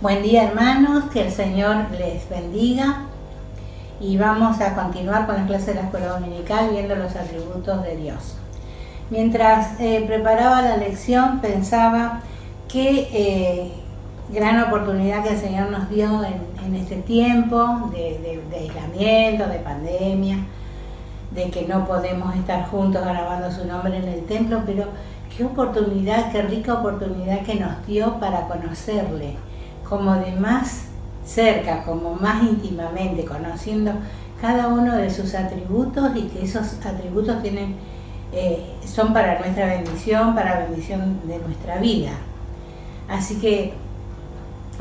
Buen día, hermanos, que el Señor les bendiga y vamos a continuar con la clase de la escuela dominical viendo los atributos de Dios. Mientras preparaba la lección pensaba qué gran oportunidad que el Señor nos dio en este tiempo de aislamiento, de pandemia, de que no podemos estar juntos alabando su nombre en el templo, pero qué oportunidad, qué rica oportunidad que nos dio para conocerle como de más cerca, como más íntimamente, conociendo cada uno de sus atributos y que esos atributos son para nuestra bendición, para la bendición de nuestra vida. Así que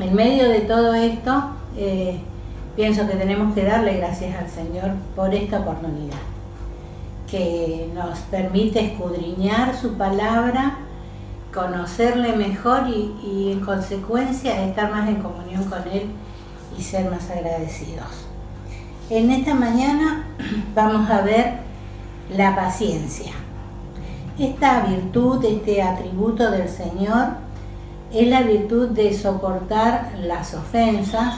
en medio de todo esto, pienso que tenemos que darle gracias al Señor por esta oportunidad, que nos permite escudriñar su palabra, conocerle mejor y en consecuencia estar más en comunión con Él y ser más agradecidos. En esta mañana vamos a ver la paciencia. Esta virtud, este atributo del Señor, es la virtud de soportar las ofensas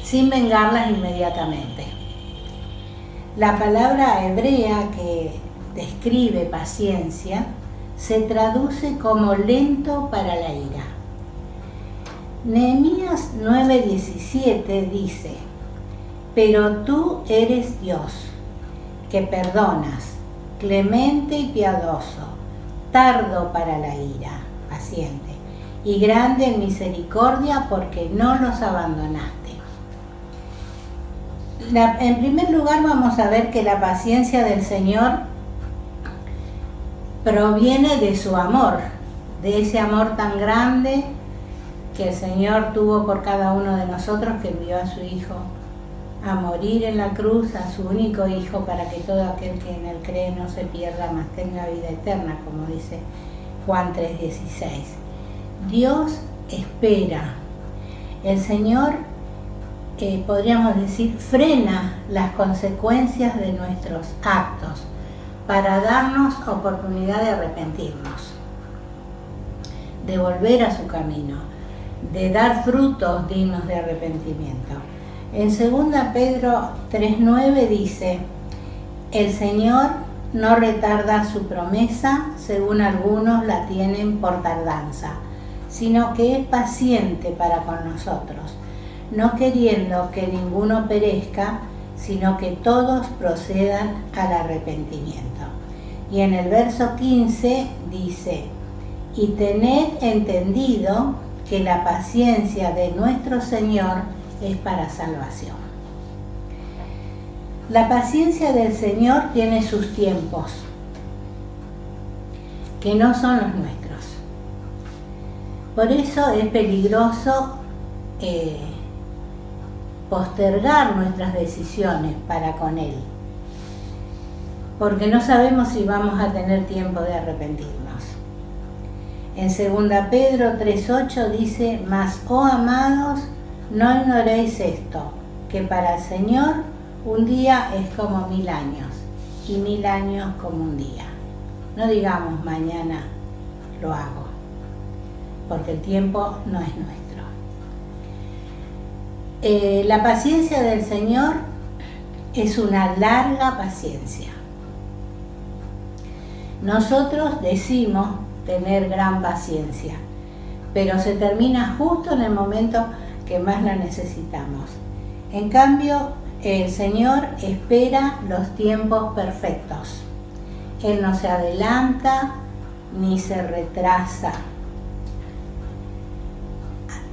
sin vengarlas inmediatamente. La palabra hebrea que describe paciencia se traduce como lento para la ira. Nehemías 9:17 dice: pero tú eres Dios, que perdonas, clemente y piadoso, tardo para la ira, paciente, y grande en misericordia porque no los abandonaste. En primer lugar vamos a ver que la paciencia del Señor proviene de su amor, de ese amor tan grande que el Señor tuvo por cada uno de nosotros, que envió a su Hijo a morir en la cruz, a su único Hijo, para que todo aquel que en Él cree no se pierda, mas tenga vida eterna, como dice Juan 3:16. Dios espera. El Señor, podríamos decir, frena las consecuencias de nuestros actos para darnos oportunidad de arrepentirnos, de volver a su camino, de dar frutos dignos de arrepentimiento. En 2 Pedro 3:9 dice: el Señor no retarda su promesa, según algunos la tienen por tardanza, sino que es paciente para con nosotros, no queriendo que ninguno perezca, sino que todos procedan al arrepentimiento. Y en el verso 15 dice: y tened entendido que la paciencia de nuestro Señor es para salvación. La paciencia del Señor tiene sus tiempos, que no son los nuestros. Por eso es peligroso postergar nuestras decisiones para con Él, porque no sabemos si vamos a tener tiempo de arrepentirnos. En 2 Pedro 3:8 dice: mas, oh amados, no ignoréis esto, que para el Señor un día es como 1000 años, y 1000 años como un día. No digamos mañana lo hago, porque el tiempo no es nuestro. La paciencia del Señor es una larga paciencia. Nosotros decimos tener gran paciencia, pero se termina justo en el momento que más la necesitamos. En cambio, el Señor espera los tiempos perfectos. Él no se adelanta ni se retrasa.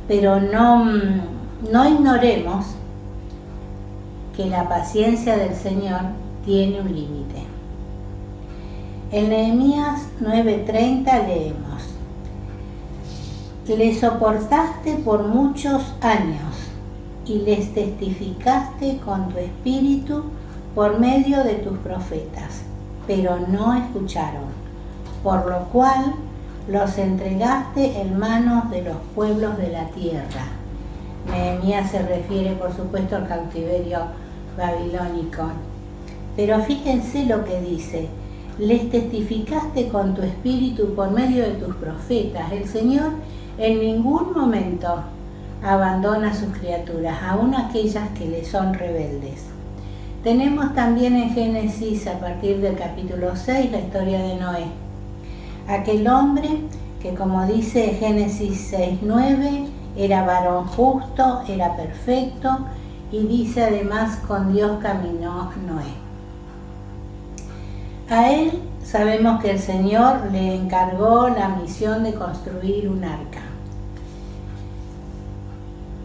Pero no ignoremos que la paciencia del Señor tiene un límite. En Nehemías 9:30 leemos: le soportaste por muchos años y les testificaste con tu espíritu por medio de tus profetas, pero no escucharon, por lo cual los entregaste en manos de los pueblos de la tierra. Nehemías se refiere, por supuesto, al cautiverio babilónico. Pero fíjense lo que dice: les testificaste con tu espíritu por medio de tus profetas. El Señor en ningún momento abandona a sus criaturas, aun aquellas que le son rebeldes. Tenemos también en Génesis, a partir del capítulo 6, la historia de Noé. Aquel hombre que, como dice Génesis 6:9, era varón justo, era perfecto, y dice además, con Dios caminó Noé. A él sabemos que el Señor le encargó la misión de construir un arca.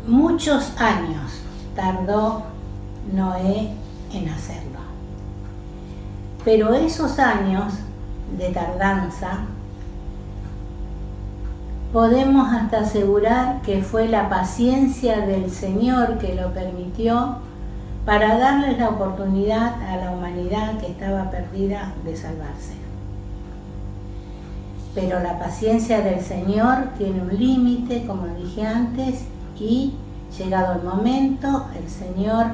Muchos años tardó Noé en hacerlo. Pero esos años de tardanza, podemos hasta asegurar que fue la paciencia del Señor que lo permitió para darles la oportunidad a la humanidad que estaba perdida de salvarse. Pero la paciencia del Señor tiene un límite, como dije antes, y llegado el momento, el Señor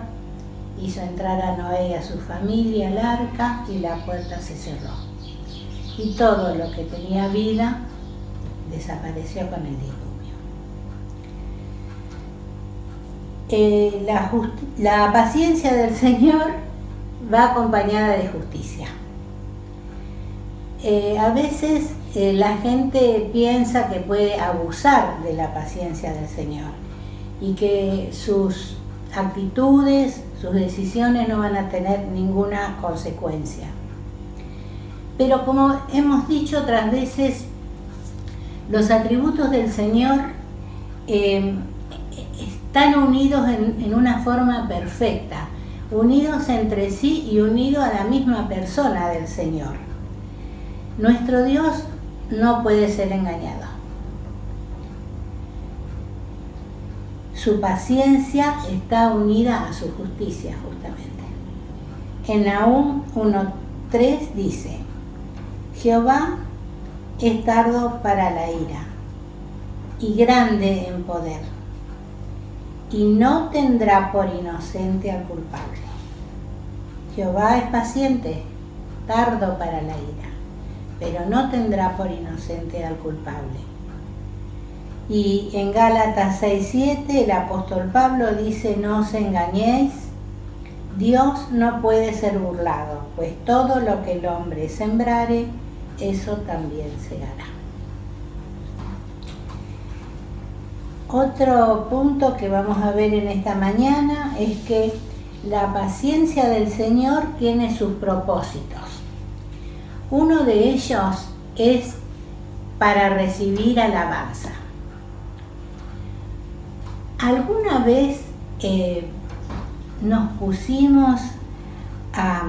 hizo entrar a Noé y a su familia al arca y la puerta se cerró. Y todo lo que tenía vida desapareció con el diluvio. La paciencia del Señor va acompañada de justicia. A veces la gente piensa que puede abusar de la paciencia del Señor y que sus actitudes, sus decisiones no van a tener ninguna consecuencia. Pero como hemos dicho otras veces, los atributos del Señor están unidos en una forma perfecta, unidos entre sí y unidos a la misma persona del Señor. Nuestro Dios no puede ser engañado. Su paciencia está unida a su justicia, justamente. En Nahum 1:3 dice: Jehová es tardo para la ira y grande en poder, y no tendrá por inocente al culpable. Jehová es paciente, tardo para la ira, pero no tendrá por inocente al culpable. Y en Gálatas 6:7 el apóstol Pablo dice: no os engañéis, Dios no puede ser burlado, pues todo lo que el hombre sembrare, eso también segará. Otro punto que vamos a ver en esta mañana es que la paciencia del Señor tiene sus propósitos. Uno de ellos es para recibir alabanza. ¿Alguna vez nos pusimos a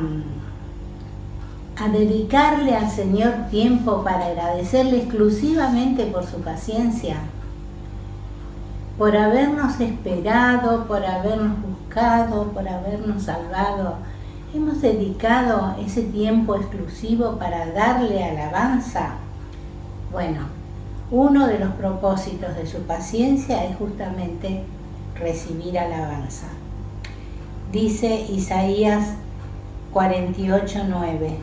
dedicarle al Señor tiempo para agradecerle exclusivamente por su paciencia, por habernos esperado, por habernos buscado, por habernos salvado? ¿Hemos dedicado ese tiempo exclusivo para darle alabanza? Bueno, uno de los propósitos de su paciencia es justamente recibir alabanza. Dice Isaías 48:9: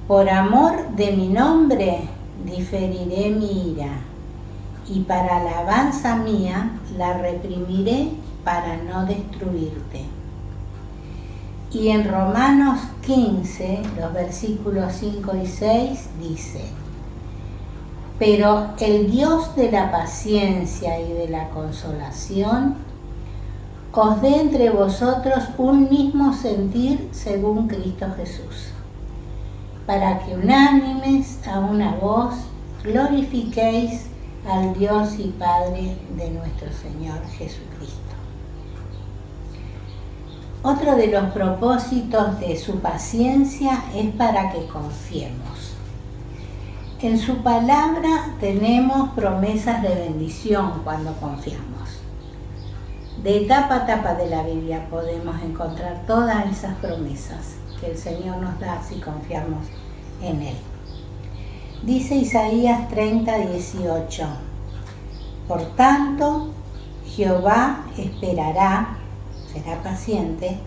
por amor de mi nombre diferiré mi ira, y para alabanza mía la reprimiré para no destruirte. Y en Romanos 15, los versículos 5 y 6 dice: pero el Dios de la paciencia y de la consolación os dé entre vosotros un mismo sentir según Cristo Jesús, para que unánimes a una voz glorifiquéis al Dios y Padre de nuestro Señor Jesucristo. Otro de los propósitos de su paciencia es para que confiemos. En su palabra tenemos promesas de bendición cuando confiamos. De tapa a tapa de la Biblia podemos encontrar todas esas promesas que el Señor nos da si confiamos en Él. Dice Isaías 30:18: por tanto, Jehová esperará, será paciente,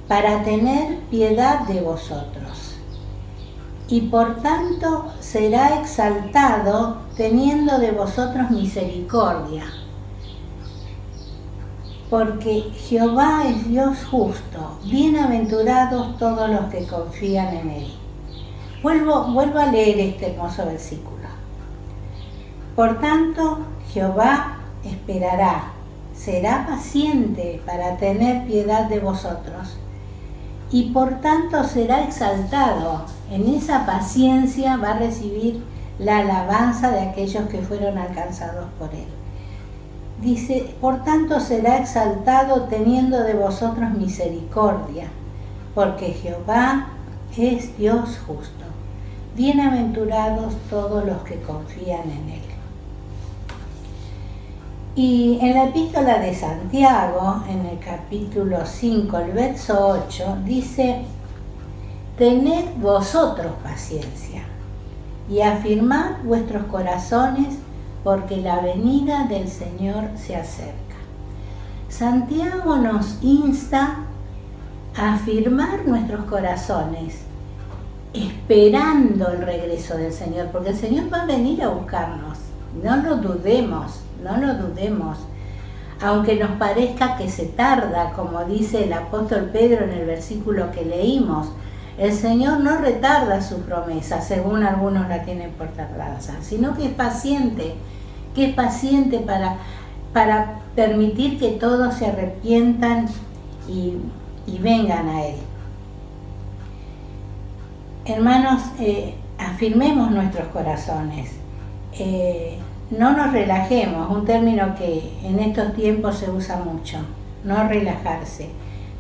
para tener piedad de vosotros, y por tanto será exaltado teniendo de vosotros misericordia. Porque Jehová es Dios justo, bienaventurados todos los que confían en Él. Vuelvo a leer este hermoso versículo. Por tanto, Jehová esperará, será paciente para tener piedad de vosotros, y por tanto será exaltado. En esa paciencia va a recibir la alabanza de aquellos que fueron alcanzados por Él. Dice, por tanto será exaltado teniendo de vosotros misericordia, porque Jehová es Dios justo. Bienaventurados todos los que confían en Él. Y en la epístola de Santiago, en el capítulo 5, el verso 8, dice, tened vosotros paciencia y afirmad vuestros corazones, porque la venida del Señor se acerca. Santiago nos insta a afirmar nuestros corazones, esperando el regreso del Señor, porque el Señor va a venir a buscarnos. No lo dudemos, no lo dudemos. Aunque nos parezca que se tarda, como dice el apóstol Pedro en el versículo que leímos, el Señor no retarda su promesa, según algunos la tienen por tardanza, sino que es paciente para permitir que todos se arrepientan y vengan a Él. Hermanos, afirmemos nuestros corazones, no nos relajemos, un término que en estos tiempos se usa mucho, no relajarse,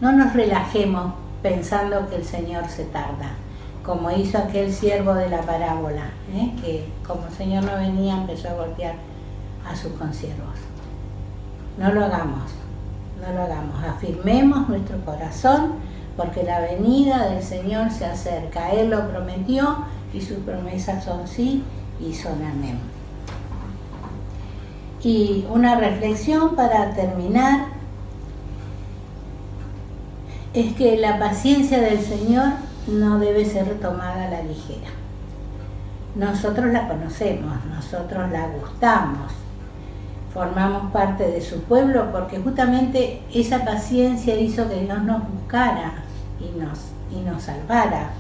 no nos relajemos pensando que el Señor se tarda, como hizo aquel siervo de la parábola, que como el Señor no venía empezó a golpear a sus consiervos. No lo hagamos, afirmemos nuestro corazón, porque la venida del Señor se acerca. Él lo prometió y sus promesas son sí y son amén. Y una reflexión para terminar es que la paciencia del Señor no debe ser tomada a la ligera. Nosotros la conocemos, nosotros la gustamos, formamos parte de su pueblo, porque justamente esa paciencia hizo que Dios nos buscara y nos salvara.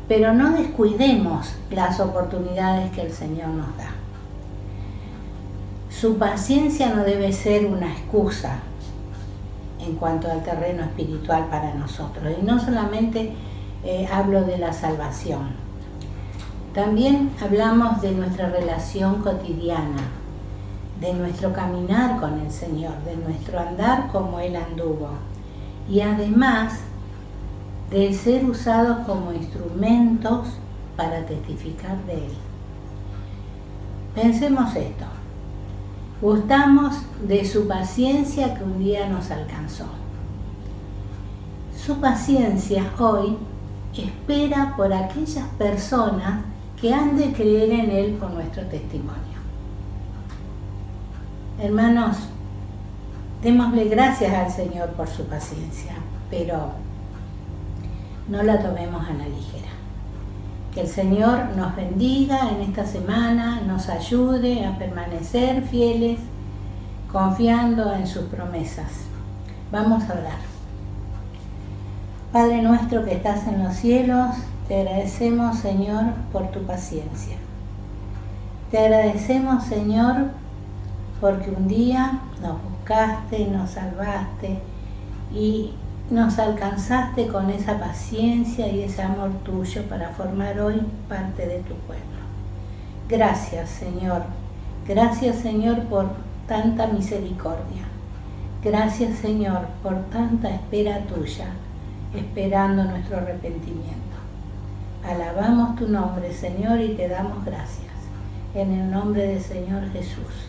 Pero no descuidemos las oportunidades que el Señor nos da. Su paciencia no debe ser una excusa en cuanto al terreno espiritual para nosotros. Y no solamente hablo de la salvación. También hablamos de nuestra relación cotidiana, de nuestro caminar con el Señor, de nuestro andar como Él anduvo. Y además de ser usados como instrumentos para testificar de Él. Pensemos esto. Gustamos de su paciencia que un día nos alcanzó. Su paciencia hoy espera por aquellas personas que han de creer en Él por nuestro testimonio. Hermanos, démosle gracias al Señor por su paciencia, pero no la tomemos a la ligera. Que el Señor nos bendiga en esta semana, nos ayude a permanecer fieles, confiando en sus promesas. Vamos a orar. Padre nuestro que estás en los cielos, te agradecemos, Señor, por tu paciencia. Te agradecemos, Señor, porque un día nos buscaste, nos salvaste y nos alcanzaste con esa paciencia y ese amor tuyo para formar hoy parte de tu pueblo. Gracias, Señor. Gracias, Señor, por tanta misericordia. Gracias, Señor, por tanta espera tuya, esperando nuestro arrepentimiento. Alabamos tu nombre, Señor, y te damos gracias. En el nombre del Señor Jesús.